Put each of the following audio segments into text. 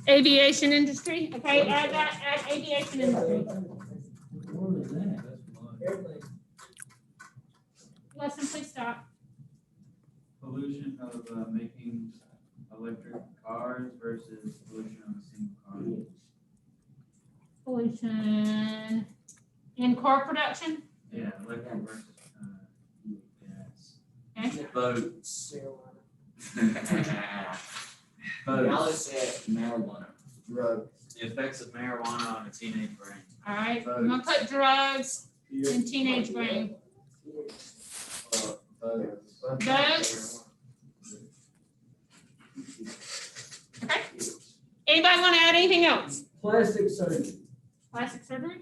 Aviation industry, okay, add that, add aviation industry. Lesson, please stop. Pollution of making electric cars versus pollution of a single car. Pollution in car production, Yeah, electric versus gas. okay? Boats. Boats. Alice said marijuana. Drugs. The effects of marijuana on a teenage brain. All right, I'm gonna put drugs in teenage brain. Boats. Okay. Anybody want to add anything else? Plastic surgery. Plastic surgery?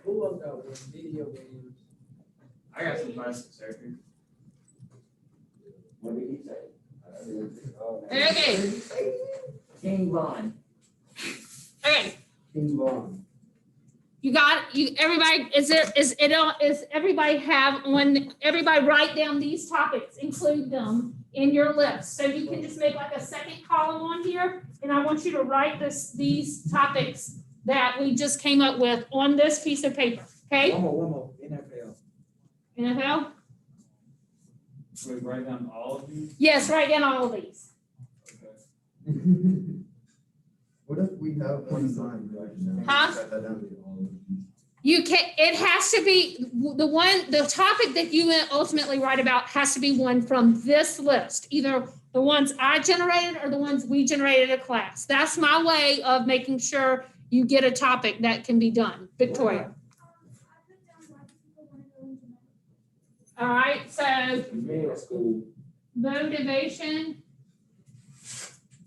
Who looked up with video games? I got some plastic surgery. What did he say? Okay, King Von. okay. King Von. You got, you, everybody, is everybody have on, everybody write down these topics, include them in your list. So you can just make like a second column on here, and I want you to write these topics that we just came up with on this piece of paper, okay? One more, NFL. NFL? So we write down all of these? Yes, write down all of these. What if we have one in mind? Huh? Write that down. You can, it has to be, the topic that you ultimately write about has to be one from this list, either the ones I generated or the ones we generated at class. That's my way of making sure you get a topic that can be done. Victoria. All right, so Middle school. motivation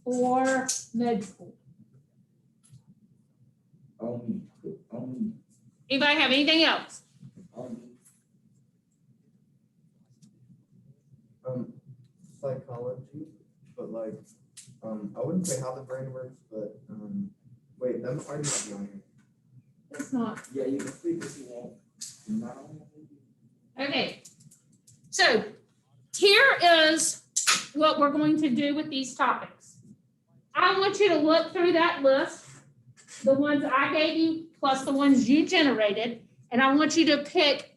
for med school. On me. Anybody have anything else? On me. Psychology, but like, I wouldn't say how the brain works, but, wait, that might not be on here. It's not. Yeah, you can speak if you want. Not on me. Okay, so here is what we're going to do with these topics. I want you to look through that list, the ones I gave you, plus the ones you generated, and I want you to pick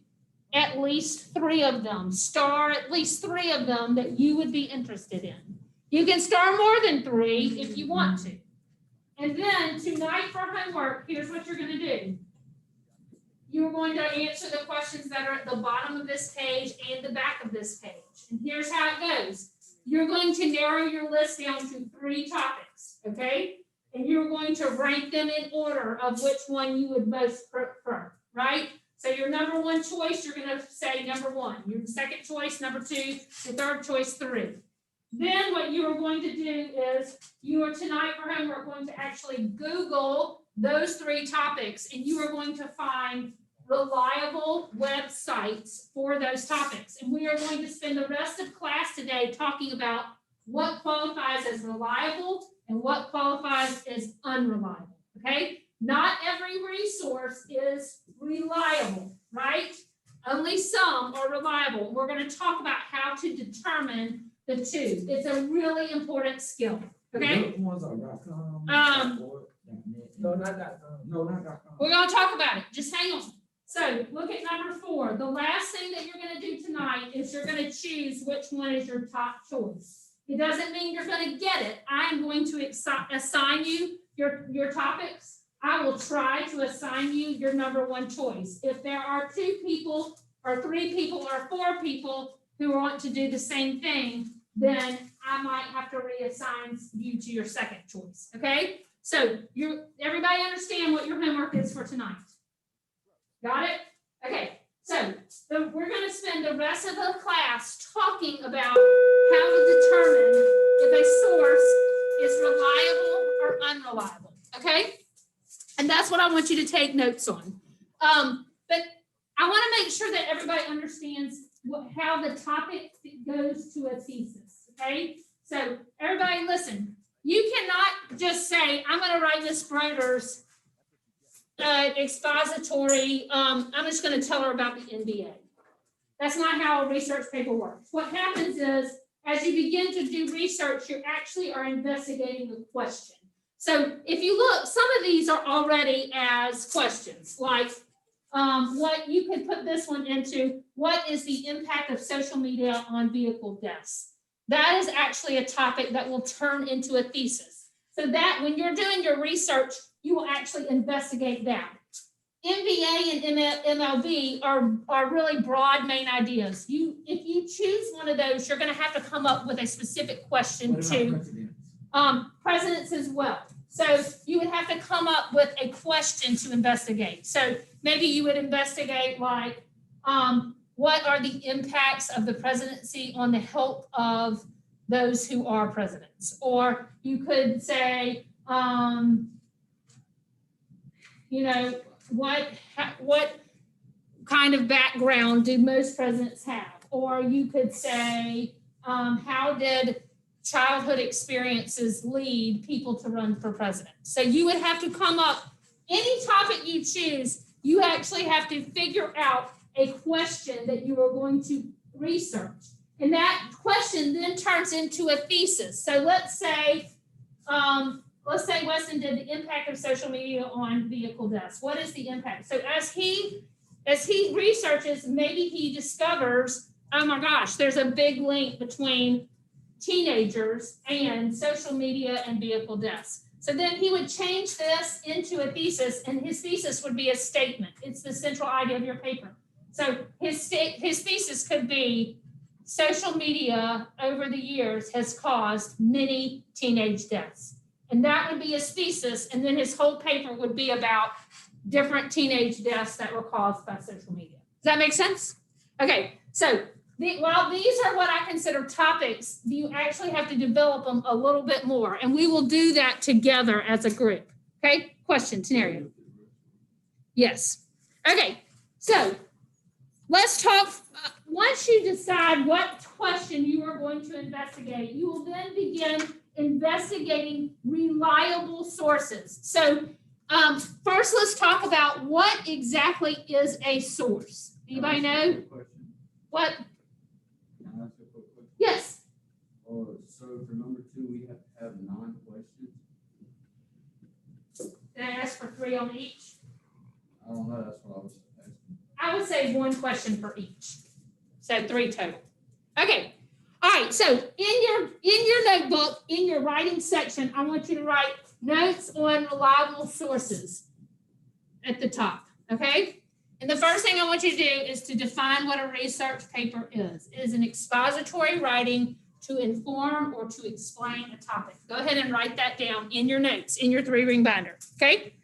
at least 3 of them, star at least 3 of them that you would be interested in. You can star more than 3 if you want to. And then tonight for homework, here's what you're going to do. You're going to answer the questions that are at the bottom of this page and the back of this page. And here's how it goes. You're going to narrow your list down to 3 topics, okay? And you're going to rank them in order of which one you would most prefer, right? So your number 1 choice, you're going to say number 1. Your second choice, number 2. Your third choice, 3. Then what you are going to do is you are tonight for homework going to actually Google those 3 topics, and you are going to find reliable websites for those topics. And we are going to spend the rest of class today talking about what qualifies as reliable and what qualifies as unreliable, okay? Not every resource is reliable, right? Only some are reliable. We're going to talk about how to determine the 2. It's a really important skill, okay? The ones are .com. No, not that. No, not .com. We're going to talk about it. Just hang on. So look at number 4. The last thing that you're going to do tonight is you're going to choose which one is your top choice. It doesn't mean you're going to get it. I am going to assign you your topics. I will try to assign you your number 1 choice. If there are 2 people or 3 people or 4 people who want to do the same thing, then I might have to reassign you to your second choice, okay? So everybody understand what your homework is for tonight? Got it? Okay, so we're going to spend the rest of the class talking about how to determine if a source is reliable or unreliable, okay? And that's what I want you to take notes on. But I want to make sure that everybody understands how the topic goes to a thesis, okay? So everybody listen, you cannot just say, I'm going to write Miss Broder's expository, I'm just going to tell her about the NBA. That's not how a research paper works. What happens is as you begin to do research, you actually are investigating the question. So if you look, some of these are already as questions, like what you could put this one into, what is the impact of social media on vehicle deaths? That is actually a topic that will turn into a thesis. So that when you're doing your research, you will actually investigate that. MBA and MLB are really broad main ideas. If you choose one of those, you're going to have to come up with a specific question What about to presidents? presidents as well. So you would have to come up with a question to investigate. So maybe you would investigate like, what are the impacts of the presidency on the health of those who are presidents? Or you could say, you know, what kind of background do most presidents have? Or you could say, how did childhood experiences lead people to run for president? So you would have to come up, any topic you choose, you actually have to figure out a question that you are going to research. And that question then turns into a thesis. So let's say Weston did the impact of social media on vehicle deaths. What is the impact? So as he researches, maybe he discovers, oh my gosh, there's a big link between teenagers and social media and vehicle deaths. So then he would change this into a thesis, and his thesis would be a statement. It's the central idea of your paper. So his thesis could be, social media over the years has caused many teenage deaths. And that would be his thesis, and then his whole paper would be about different teenage deaths that were caused by social media. Does that make sense? Okay, so while these are what I consider topics, you actually have to develop them a little bit more, and we will do that together as a group. Okay, question, Tenaria? Yes. Okay, so let's talk. Once you decide what question you are going to investigate, you will then begin investigating reliable sources. So first, let's talk about what exactly is a source. Anybody know? What? Can I ask a quick question? Yes. So for number 2, we have to have non-questions. Did I ask for 3 on each? I don't know, that's what I was asking. I would say 1 question for each. So 3 total. Okay. All right. So in your notebook, in your writing section, I want you to write notes on reliable sources at the top. Okay. And the first thing I want you to do is to define what a research paper is. It is an expository writing to inform or to explain a topic. Go ahead and write that down in your notes, in your 3-ring binder. Okay.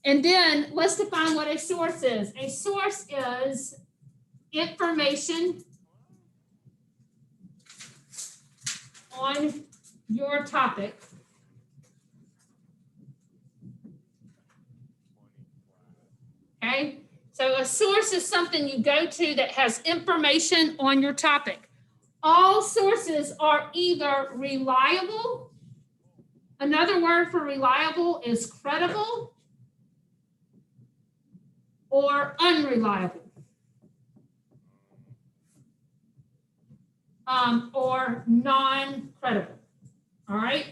And then let's define what a source is. A source is information on your topic okay? So a source is something you go to that has information on your topic. All sources are either reliable, another word for reliable is credible, or unreliable. Or non-credible, all right?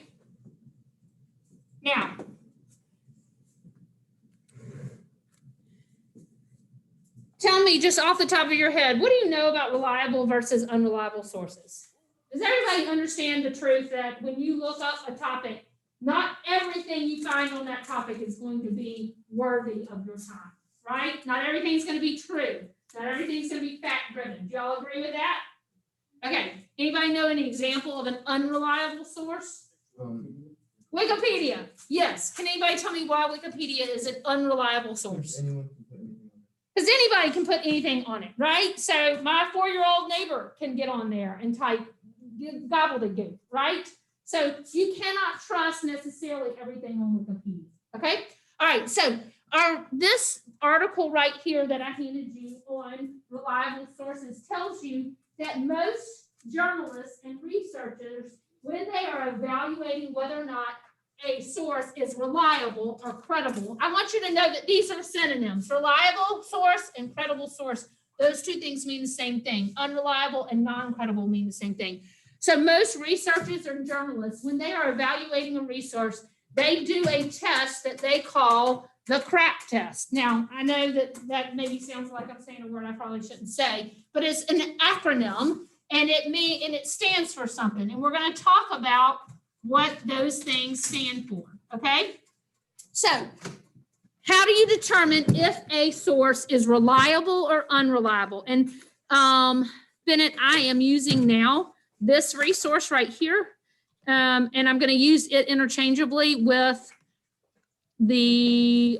Now, tell me just off the top of your head, what do you know about reliable versus unreliable sources? Does everybody understand the truth that when you look up a topic, not everything you find on that topic is going to be worthy of your time, right? Not everything's going to be true. Not everything's going to be fact-driven. Do y'all agree with that? Okay, anybody know an example of an unreliable source? Wikipedia, yes. Can anybody tell me why Wikipedia is an unreliable source? Anyone can put anything on Because anybody can put anything on it, right? So my 4-year-old neighbor can get on there and type gobbledygook, right? So you cannot trust necessarily everything on Wikipedia, okay? All right, so this article right here that I handed you on reliable sources tells you that most journalists and researchers, when they are evaluating whether or not a source is reliable or credible, I want you to know that these are synonyms. Reliable source and credible source. Those two things mean the same thing. Unreliable and non-credible mean the same thing. So most researchers and journalists, when they are evaluating a resource, they do a test that they call the CRAP test. Now, I know that maybe sounds like I'm saying a word I probably shouldn't say, but it's an acronym and it stands for something. And we're going to talk about what those things stand for, okay? So, how do you determine if a source is reliable or unreliable? And Bennett, I am using now this resource right here, and I'm going to use it interchangeably with the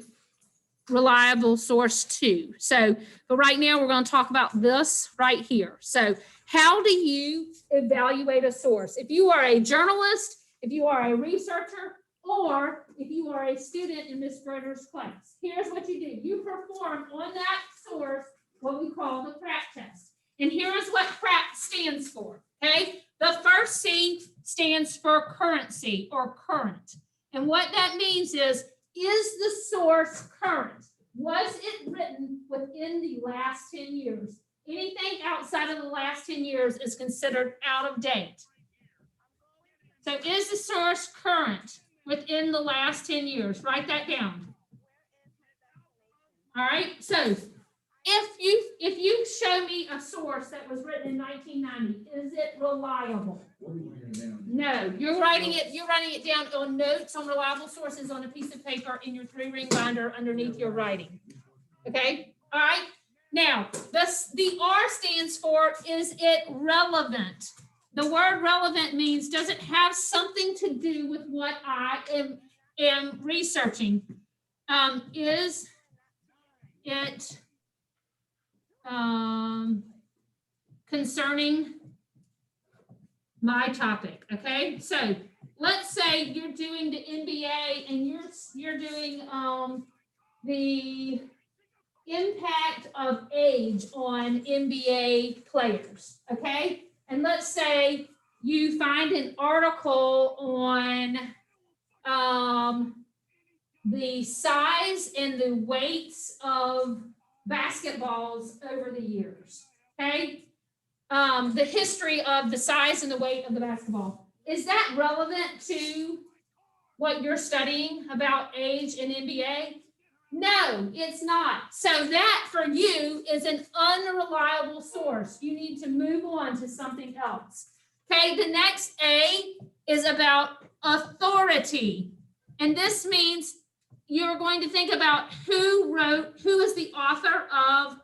reliable source too. So, but right now we're going to talk about this right here. So, how do you evaluate a source? If you are a journalist, if you are a researcher, or if you are a student in Ms. Broder's class, here's what you do. You perform on that source what we call the CRAP test. And here is what CRAP stands for, okay? The first C stands for currency or current. And what that means is the source current? Was it written within the last 10 years? Anything outside of the last 10 years is considered out of date. So is the source current within the last 10 years? Write that down. All right, so if you show me a source that was written in 1990, is it reliable? No, you're writing it down on notes on reliable sources on a piece of paper in your 3-ring binder underneath your writing. Okay, all right. Now, the R stands for, is it relevant? The word relevant means, does it have something to do with what I am researching? Is it concerning my topic? Okay, so let's say you're doing the NBA and you're doing the impact of age on NBA players. Okay. And let's say you find an article on the size and the weights of basketballs over the years, okay? The history of the size and the weight of the basketball. Is that relevant to what you're studying about age in NBA? No, it's not. So that for you is an unreliable source. You need to move on to something else. Okay, the next A is about authority. And this means you're going to think about who is the author of,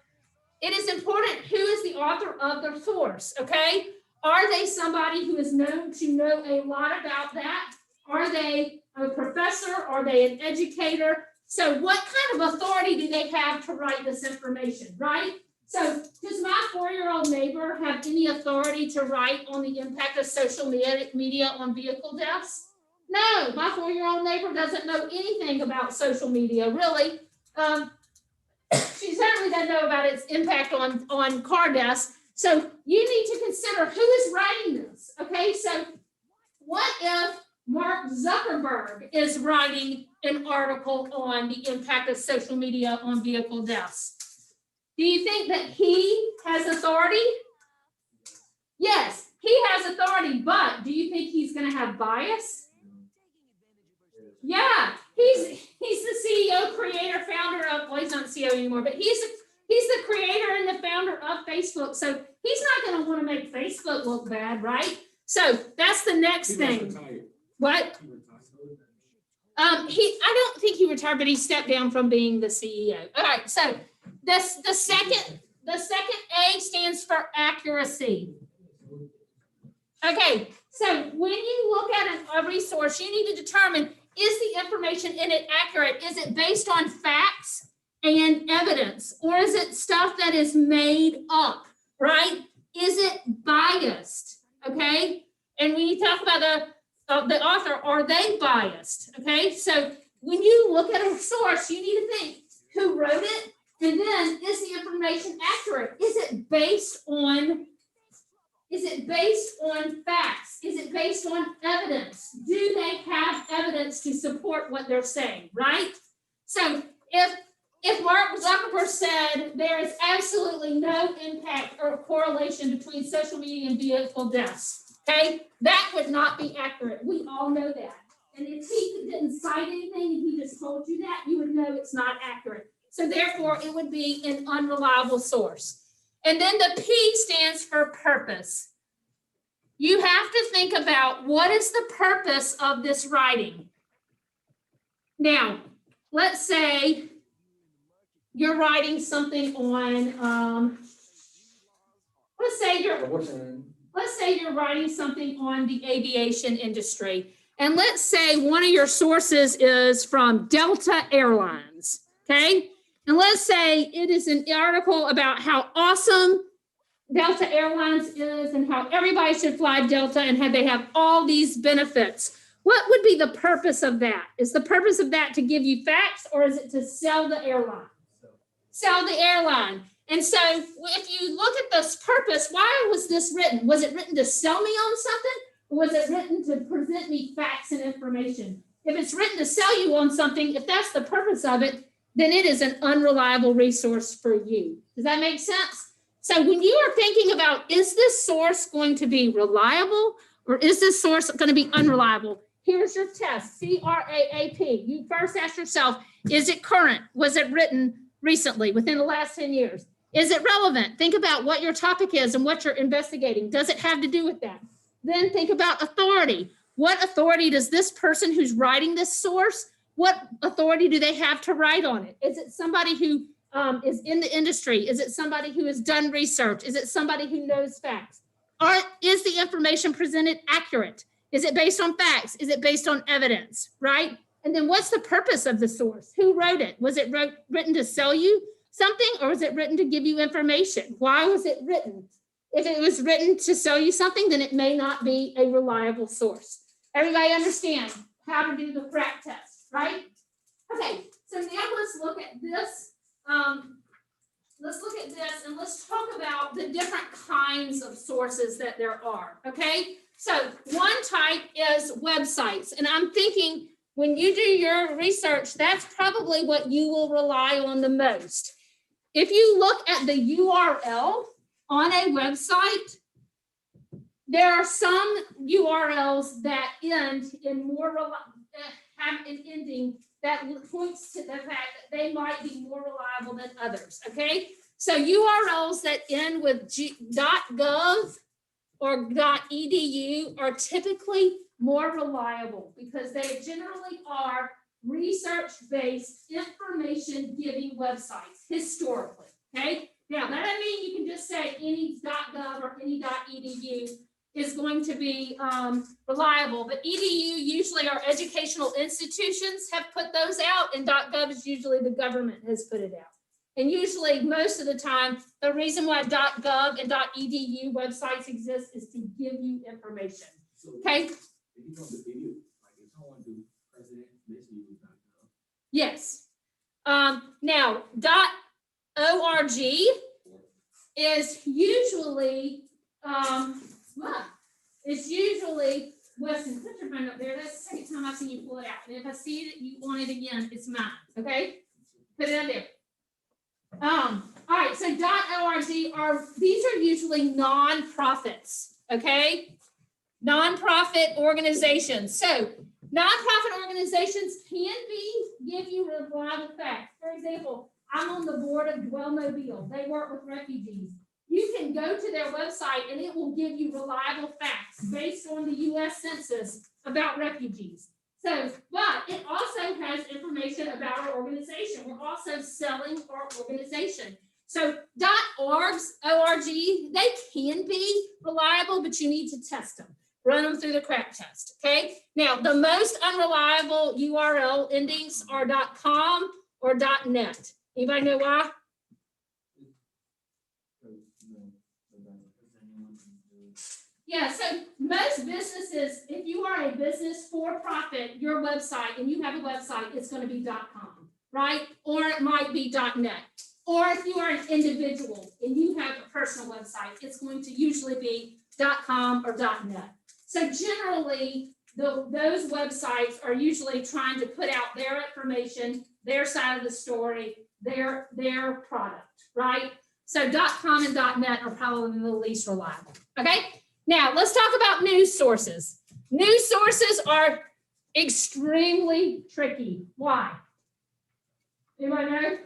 it is important who is the author of the source, okay? Are they somebody who is known to know a lot about that? Are they a professor? Are they an educator? So what kind of authority do they have to write this information, right? So does my 4-year-old neighbor have any authority to write on the impact of social media on vehicle deaths? No, my 4-year-old neighbor doesn't know anything about social media, really. She certainly doesn't know about its impact on car deaths. So you need to consider who is writing this, okay? So what if Mark Zuckerberg is writing an article on the impact of social media on vehicle deaths? Do you think that he has authority? Yes, he has authority, but do you think he's going to have bias? Yeah, he's the CEO, creator, founder of, well, he's not CEO anymore, but he's the creator and the founder of Facebook. So he's not going to want to make Facebook look bad, right? So that's the next thing. What? I don't think he retired, but he stepped down from being the CEO. All right, so the second A stands for accuracy. Okay, so when you look at a resource, you need to determine, is the information in it accurate? Is it based on facts and evidence? Or is it stuff that is made up, right? Is it biased, okay? And when you talk about the author, are they biased? Okay, so when you look at a source, you need to think who wrote it, and then is the information accurate? Is it based on facts? Is it based on evidence? Do they have evidence to support what they're saying, right? So if if Mark Zuckerberg said there is absolutely no impact or correlation between social media and vehicle deaths, okay? That would not be accurate. We all know that. And if he didn't cite anything and he just told you that, you would know it's not accurate. So therefore, it would be an unreliable source. And then the P stands for purpose. You have to think about what is the purpose of this writing. Now, let's say you're writing something on, let's say you're writing something on the aviation industry. And let's say one of your sources is from Delta Airlines, okay? And let's say it is an article about how awesome Delta Airlines is and how everybody should fly Delta and how they have all these benefits. What would be the purpose of that? Is the purpose of that to give you facts, or is it to sell the airline? Sell the airline. And so if you look at this purpose, why was this written? Was it written to sell me on something? Or was it written to present me facts and information? If it's written to sell you on something, if that's the purpose of it, then it is an unreliable resource for you. Does that make sense? So when you are thinking about, is this source going to be reliable or is this source going to be unreliable? Here's your test, CRAAP. You first ask yourself, is it current? Was it written recently, within the last 10 years? Is it relevant? Think about what your topic is and what you're investigating. Does it have to do with that? Then think about authority. What authority does this person who's writing this source, what authority do they have to write on it? Is it somebody who is in the industry? Is it somebody who has done research? Is it somebody who knows facts? Or is the information presented accurate? Is it based on facts? Is it based on evidence, right? And then what's the purpose of the source? Who wrote it? Was it written to sell you something, or was it written to give you information? Why was it written? If it was written to sell you something, then it may not be a reliable source. Everybody understand how to do the FRAC test, right? Okay, so now let's look at this. Let's look at this and let's talk about the different kinds of sources that there are, okay? So one type is websites, and I'm thinking when you do your research, that's probably what you will rely on the most. If you look at the URL on a website, there are some URLs that end in have an ending that points to the fact that they might be more reliable than others, okay? So URLs that end with .gov or .edu are typically more reliable because they generally are research-based information-giving websites historically, okay? Now, that doesn't mean you can just say any .gov or any .edu is going to be reliable, but EDU usually are educational institutions have put those out, and .gov is usually the government has put it out. And usually, most of the time, the reason why .gov and .edu websites exist is to give you information, okay? If you go to the video, like if someone do president, basically use .gov. Yes. Now, .org is usually, Weston, put your phone up there. That's the second time I've seen you pull it out. And if I see it, you want it again, it's mine, okay? Put it up there. All right, so .org these are usually nonprofits, okay? Nonprofit organizations. So nonprofit organizations can give you reliable facts. For example, I'm on the board of Dwell Mobile. They work with refugees. You can go to their website and it will give you reliable facts based on the US Census about refugees. So, but it also has information about our organization. We're also selling our organization. So .org, they can be reliable, but you need to test them. Run them through the crack test, okay? Now, the most unreliable URL endings are .com or .net. Anybody know why? Yeah, so most businesses, if you are a business for profit, your website, and you have a website, it's going to be .com, right? Or it might be .net. Or if you are an individual and you have a personal website, it's going to usually be .com or .net. So generally, those websites are usually trying to put out their information, their side of the story, their product, right? So .com and .net are probably the least reliable, okay? Now, let's talk about news sources. News sources are extremely tricky. Why? Anybody know?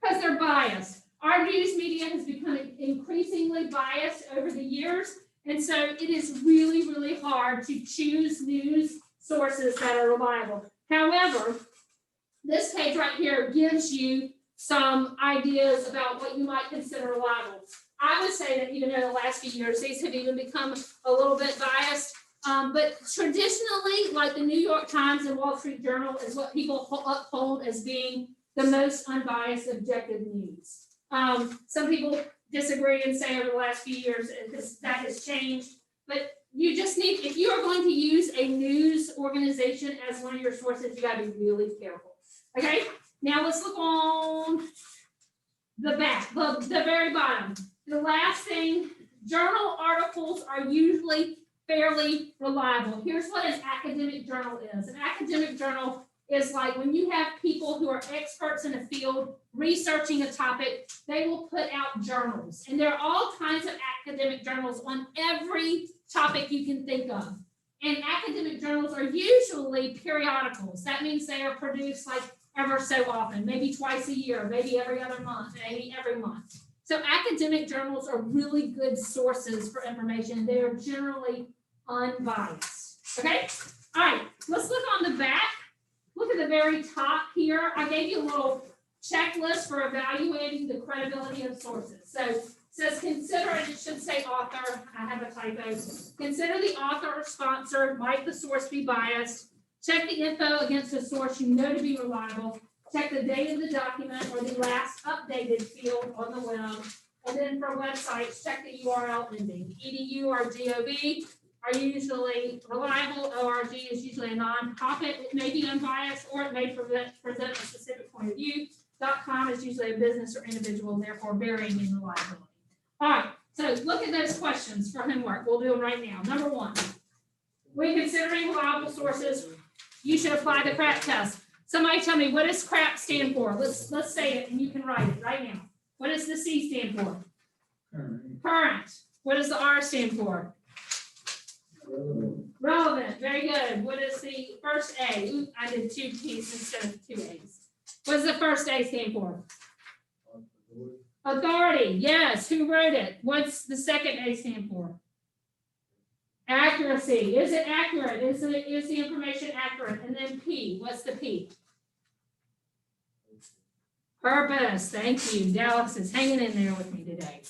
Because they're biased. Our news media has become increasingly biased over the years, and so it is really, really hard to choose news sources that are reliable. However, this page right here gives you some ideas about what you might consider reliable. I would say that even in the last few years, these have even become a little bit biased. But traditionally, like the New York Times and Wall Street Journal is what people uphold as being the most unbiased, objective news. Some people disagree and say over the last few years that has changed. But you just need, if you are going to use a news organization as one of your sources, you gotta be really careful. Okay, now let's look on the back, the very bottom. The last thing, journal articles are usually fairly reliable. Here's what an academic journal is. An academic journal is like when you have people who are experts in a field researching a topic, they will put out journals. And there are all kinds of academic journals on every topic you can think of. And academic journals are usually periodicals. That means they are produced like ever so often, maybe twice a year, maybe every other month, maybe every month. So academic journals are really good sources for information. They are generally unbiased. Okay? All right, let's look on the back. Look at the very top here. I gave you a little checklist for evaluating the credibility of sources. So it says consider, and it should say author. I have a typo. Consider the author or sponsor. Might the source be biased? Check the info against a source you know to be reliable. Check the date of the document or the last updated field on the web. And then for websites, check the URL ending. .edu or .gov are usually reliable. .org is usually a non-profit. It may be unbiased or it may present a specific point of view. .com is usually a business or individual, therefore varying in reliability. All right, so look at those questions for homework. We'll do them right now. Number one, when considering reliable sources, you should apply the CRAP test. Somebody tell me, what does CRAP stand for? Let's say it and you can write it right now. What does the C stand for? Current. What does the R stand for? Relevant. Very good. What is the first A? Ooh, I did two P's instead of two A's. What does the first A stand for? Authority. Yes. Who wrote it? What's the second A stand for? Accuracy. Is it accurate? Is the information accurate? And then P. What's the P? Purpose. Thank you. Dallas is hanging in there with me today.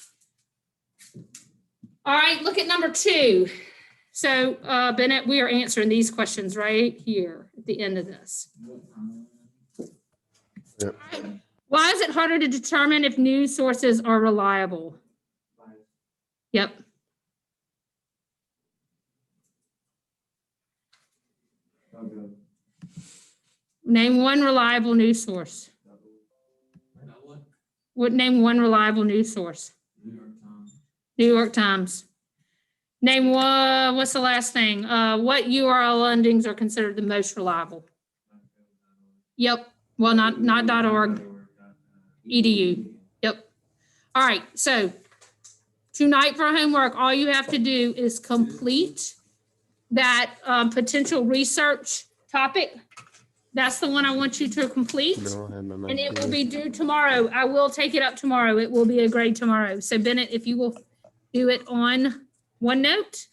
All right, look at number 2. So, Bennett, we are answering these questions right here at the end of this. Yep. Why is it harder to determine if news sources are reliable? Yep. Name one reliable news source. Name one reliable news source. New York Times. New York Times. Name one, what's the last thing? What URL endings are considered the most reliable? Yep. Well, not .org. Edu. Yep. All right. So tonight for homework, all you have to do is complete that potential research topic. That's the one I want you to complete. And it will be due tomorrow. I will take it up tomorrow. It will be a grade tomorrow. So Bennett, if you will do it on OneNote.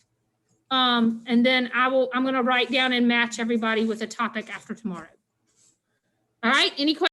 And then I'm going to write down and match everybody with a topic after tomorrow. All right. Any questions?